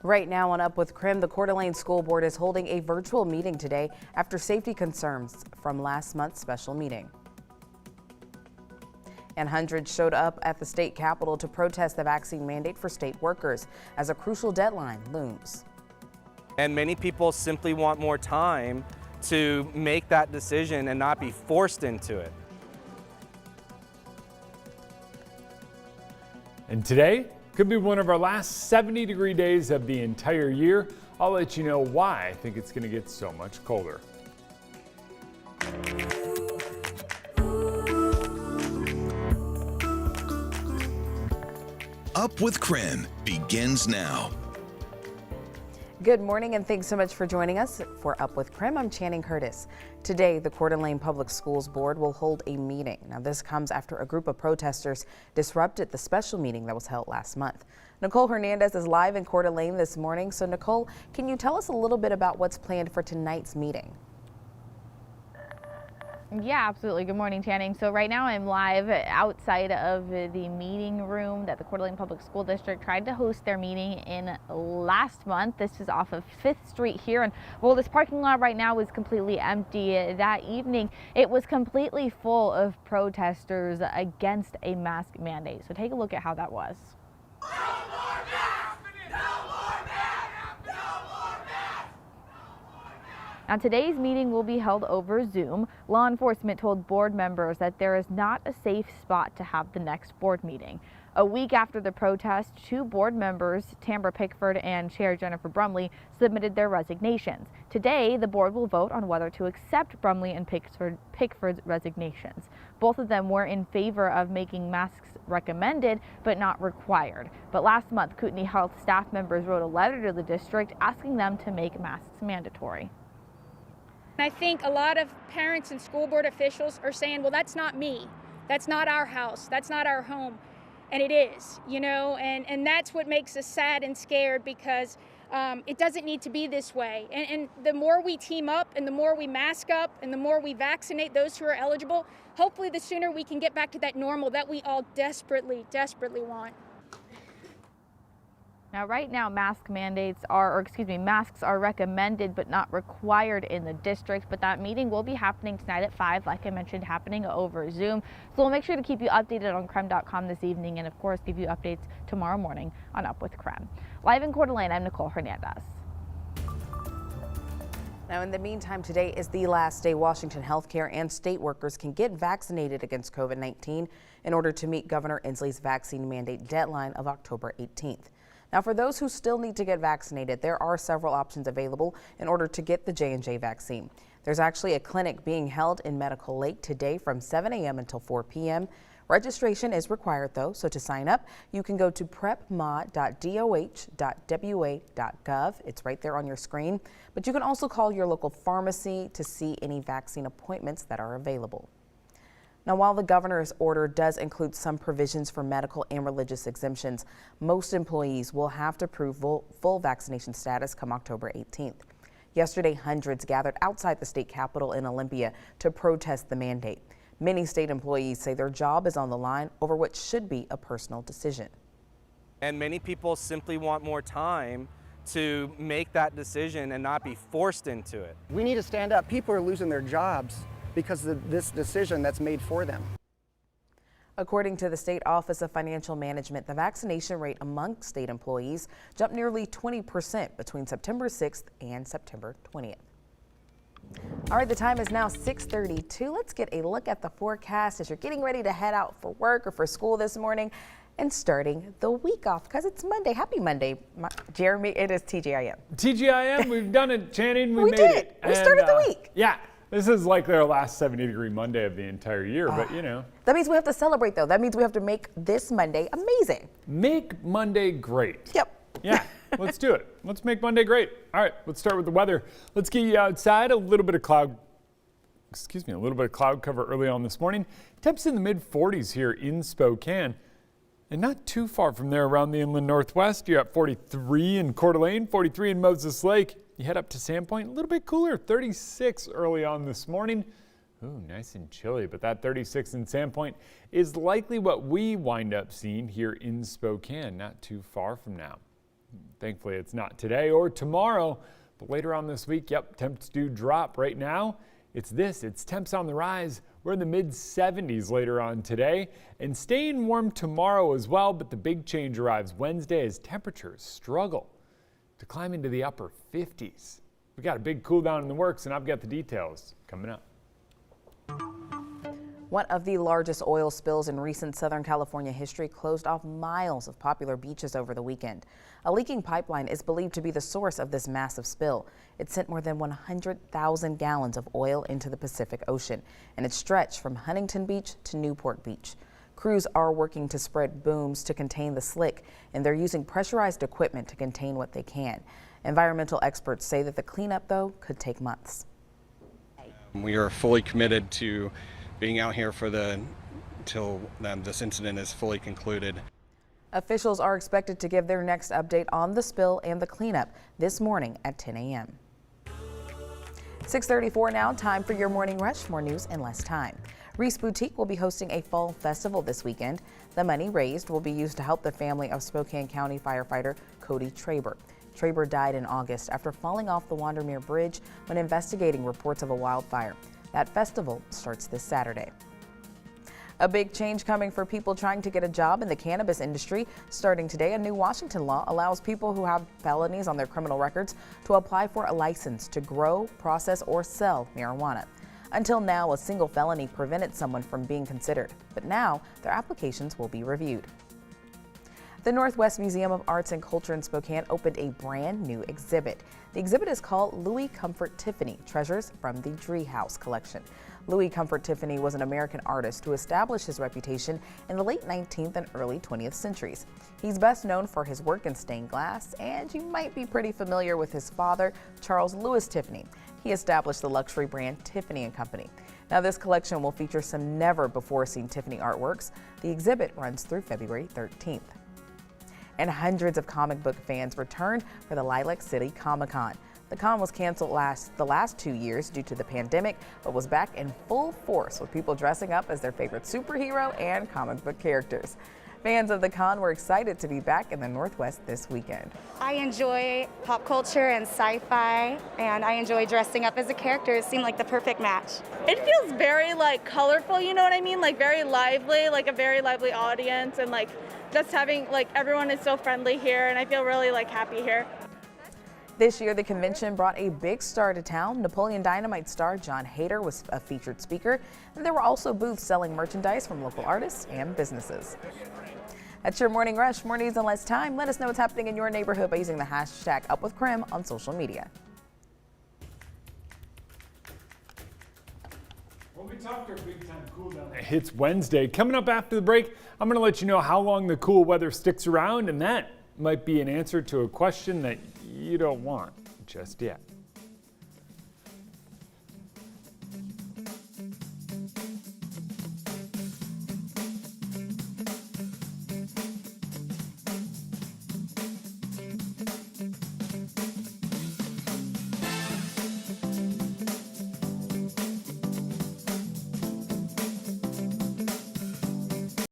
Right now on Up with KREM, the Coeur d'Alene School Board is holding a virtual meeting today after safety concerns from last month's special meeting. And hundreds showed up at the state capitol to protest the vaccine mandate for state workers as a crucial deadline looms. And many people simply want more time to make that decision and not be forced into it. And today could be one of our last 70-degree days of the entire year. I'll let you know why I think it's going to get so much colder. Up with KREM begins now. Good morning and thanks so much for joining us for Up with KREM. I'm Channing Curtis. Today, the Coeur d'Alene Public Schools Board will hold a meeting. Now, this comes after a group of protesters disrupted the special meeting that was held last month. Nicole Hernandez is live in Coeur d'Alene this morning. So, Nicole, can you tell us a little bit about what's planned for tonight's meeting? Yeah, absolutely. Good morning, Channing. So right now I'm live outside of the meeting room that the Coeur d'Alene Public School District tried to host their meeting in last month. This is off of 5th Street here. And well, this parking lot right now is completely empty. That evening, it was completely full of protesters against a mask mandate. So take a look at how that was. Now, today's meeting will be held over Zoom. Law enforcement told board members that there is not a safe spot to have the next board meeting. A week after the protest, two board members, Tamara Pickford and Chair Jennifer Brumley, submitted their resignations. Today, the board will vote on whether to accept Brumley and Pickford's resignations. Both of them were in favor of making masks recommended but not required. But last month, Kootenai Health staff members wrote a letter to the district asking them to make masks mandatory. I think a lot of parents and school board officials are saying, well, that's not me. That's not our house. That's not our home. And it is, you know, and that's what makes us sad and scared because it doesn't need to be this way. And the more we team up and the more we mask up and the more we vaccinate those who are eligible, hopefully the sooner we can get back to that normal that we all desperately, desperately want. Now, right now, masks are recommended but not required in the district. But that meeting will be happening tonight at 5, like I mentioned, happening over Zoom. So we'll make sure to keep you updated on KREM.com this evening and, of course, give you updates tomorrow morning on Up with KREM. Live in Coeur d'Alene, I'm Nicole Hernandez. Now, in the meantime, today is the last day Washington healthcare and state workers can get vaccinated against COVID-19 in order to meet Governor Inslee's vaccine mandate deadline of October 18th. Now, for those who still need to get vaccinated, there are several options available in order to get the J&J vaccine. There's actually a clinic being held in Medical Lake today from 7 a.m. until 4 p.m. Registration is required, though, so to sign up, you can go to prepma.doh.wa.gov. It's right there on your screen, but you can also call your local pharmacy to see any vaccine appointments that are available. Now, while the governor's order does include some provisions for medical and religious exemptions, most employees will have to prove full vaccination status come October 18th. Yesterday, hundreds gathered outside the state capitol in Olympia to protest the mandate. Many state employees say their job is on the line over what should be a personal decision. And many people simply want more time to make that decision and not be forced into it. We need to stand up. People are losing their jobs because of this decision that's made for them. According to the State Office of Financial Management, the vaccination rate among state employees jumped nearly 20% between September 6th and September 20th. All right, the time is now 6:32. Let's get a look at the forecast as you're getting ready to head out for work or for school this morning and starting the week off because it's Monday. Happy Monday, Jeremy. It is TGIM. TGIM, we've done it, Channing. We made did. it. We started the week. Yeah. This is likely our last 70-degree Monday of the entire year, but you know. That means we have to celebrate, though. That means we have to make this Monday amazing. Make Monday great. Yep. Yeah, let's do it. Let's make Monday great. All right, let's start with the weather. Let's get you outside. A little bit of cloud cover early on this morning. Temps in the mid-40s here in Spokane. And not too far from there around the inland northwest. You're at 43 in Coeur d'Alene, 43 in Moses Lake. You head up to Sandpoint, a little bit cooler, 36 early on this morning. Ooh, nice and chilly, but that 36 in Sandpoint is likely what we wind up seeing here in Spokane, not too far from now. Thankfully, it's not today or tomorrow, but later on this week, temps do drop. Right now, it's temps on the rise. We're in the mid-70s later on today and staying warm tomorrow as well, but the big change arrives Wednesday as temperatures struggle to climb into the upper 50s. We got a big cool down in the works, and I've got the details coming up. One of the largest oil spills in recent Southern California history closed off miles of popular beaches over the weekend. A leaking pipeline is believed to be the source of this massive spill. It sent more than 100,000 gallons of oil into the Pacific Ocean, and it stretched from Huntington Beach to Newport Beach. Crews are working to spread booms to contain the slick, and they're using pressurized equipment to contain what they can. Environmental experts say that the cleanup, though, could take months. We are fully committed to being out here till this incident is fully concluded. Officials are expected to give their next update on the spill and the cleanup this morning at 10 a.m. 6:34 now, time for your morning rush. More news in less time. Reese Boutique will be hosting a fall festival this weekend. The money raised will be used to help the family of Spokane County firefighter Cody Traber. Traber died in August after falling off the Wandermere Bridge when investigating reports of a wildfire. That festival starts this Saturday. A big change coming for people trying to get a job in the cannabis industry. Starting today, a new Washington law allows people who have felonies on their criminal records to apply for a license to grow, process, or sell marijuana. Until now, a single felony prevented someone from being considered, but now their applications will be reviewed. The Northwest Museum of Arts and Culture in Spokane opened a brand new exhibit. The exhibit is called Louis Comfort Tiffany, Treasures from the Dree House Collection. Louis Comfort Tiffany was an American artist who established his reputation in the late 19th and early 20th centuries. He's best known for his work in stained glass, and you might be pretty familiar with his father, Charles Louis Tiffany. He established the luxury brand Tiffany & Company. Now, this collection will feature some never-before-seen Tiffany artworks. The exhibit runs through February 13th. And hundreds of comic book fans returned for the Lilac City Comic-Con. The con was canceled the last 2 years due to the pandemic, but was back in full force with people dressing up as their favorite superhero and comic book characters. Fans of the con were excited to be back in the Northwest this weekend. I enjoy pop culture and sci-fi, and I enjoy dressing up as a character. It seemed like the perfect match. It feels very colorful, you know what I mean? Very lively, a very lively audience, and just having everyone is so friendly here, and I feel really happy here. This year, the convention brought a big star to town. Napoleon Dynamite star John Hader was a featured speaker, and there were also booths selling merchandise from local artists and businesses. That's your Morning Rush. More news in less time. Let us know what's happening in your neighborhood by using the hashtag #UpWithKREM on social media. Well, we talked our big time cool down. It hits Wednesday. Coming up after the break, I'm going to let you know how long the cool weather sticks around, and that might be an answer to a question that you don't want just yet.